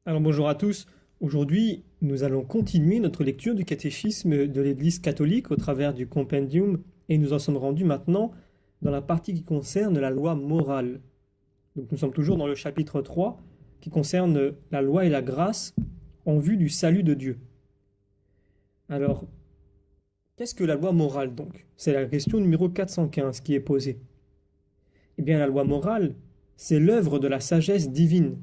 Alors bonjour à tous. Aujourd'hui, nous allons continuer notre lecture du catéchisme de l'Église catholique au travers du compendium et nous en sommes rendus maintenant dans la partie qui concerne la loi morale. Donc nous sommes toujours dans le chapitre 3 qui concerne la loi et la grâce en vue du salut de Dieu. Alors, qu'est-ce que la loi morale donc? C'est la question numéro 415 qui est posée. Eh bien, la loi morale, c'est l'œuvre de la sagesse divine.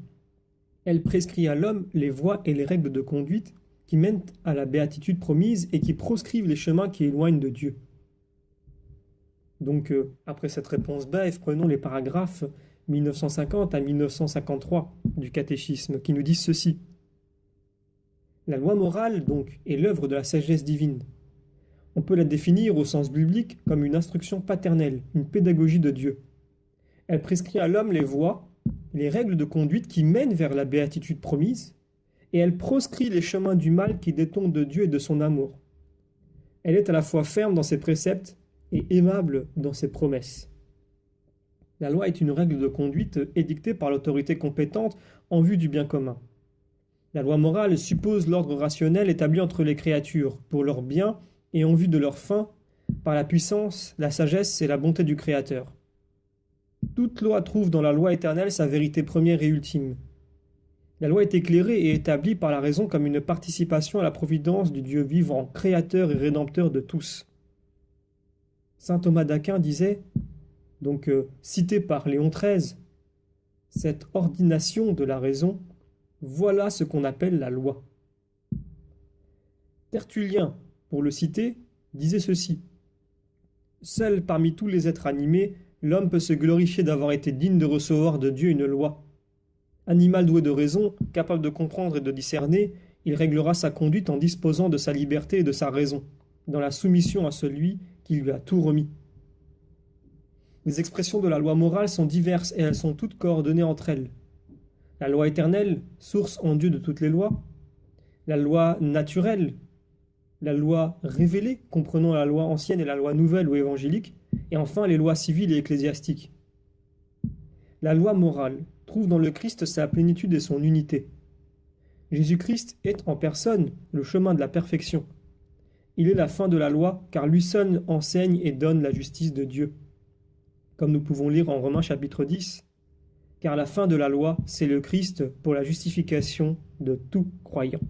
Elle prescrit à l'homme les voies et les règles de conduite qui mènent à la béatitude promise et qui proscrivent les chemins qui éloignent de Dieu. Donc, après cette réponse brève, prenons les paragraphes 1950 à 1953 du catéchisme qui nous disent ceci. La loi morale, donc, est l'œuvre de la sagesse divine. On peut la définir au sens biblique comme une instruction paternelle, une pédagogie de Dieu. Elle prescrit à l'homme les voies, les règles de conduite qui mènent vers la béatitude promise, et elle proscrit les chemins du mal qui détournent de Dieu et de son amour. Elle est à la fois ferme dans ses préceptes et aimable dans ses promesses. La loi est une règle de conduite édictée par l'autorité compétente en vue du bien commun. La loi morale suppose l'ordre rationnel établi entre les créatures pour leur bien et en vue de leur fin par la puissance, la sagesse et la bonté du Créateur. Toute loi trouve dans la loi éternelle sa vérité première et ultime. La loi est éclairée et établie par la raison comme une participation à la providence du Dieu vivant, créateur et rédempteur de tous. Saint Thomas d'Aquin disait, donc cité par Léon XIII, cette ordination de la raison, voilà ce qu'on appelle la loi. Tertullien, pour le citer, disait ceci. Seul parmi tous les êtres animés, l'homme peut se glorifier d'avoir été digne de recevoir de Dieu une loi. Animal doué de raison, capable de comprendre et de discerner, il réglera sa conduite en disposant de sa liberté et de sa raison, dans la soumission à celui qui lui a tout remis. Les expressions de la loi morale sont diverses et elles sont toutes coordonnées entre elles. La loi éternelle, source en Dieu de toutes les lois. La loi naturelle, la loi révélée, comprenant la loi ancienne et la loi nouvelle ou évangélique, et enfin les lois civiles et ecclésiastiques. La loi morale trouve dans le Christ sa plénitude et son unité. Jésus-Christ est en personne le chemin de la perfection. Il est la fin de la loi, car lui seul enseigne et donne la justice de Dieu. Comme nous pouvons lire en Romains chapitre 10, car la fin de la loi, c'est le Christ pour la justification de tout croyant.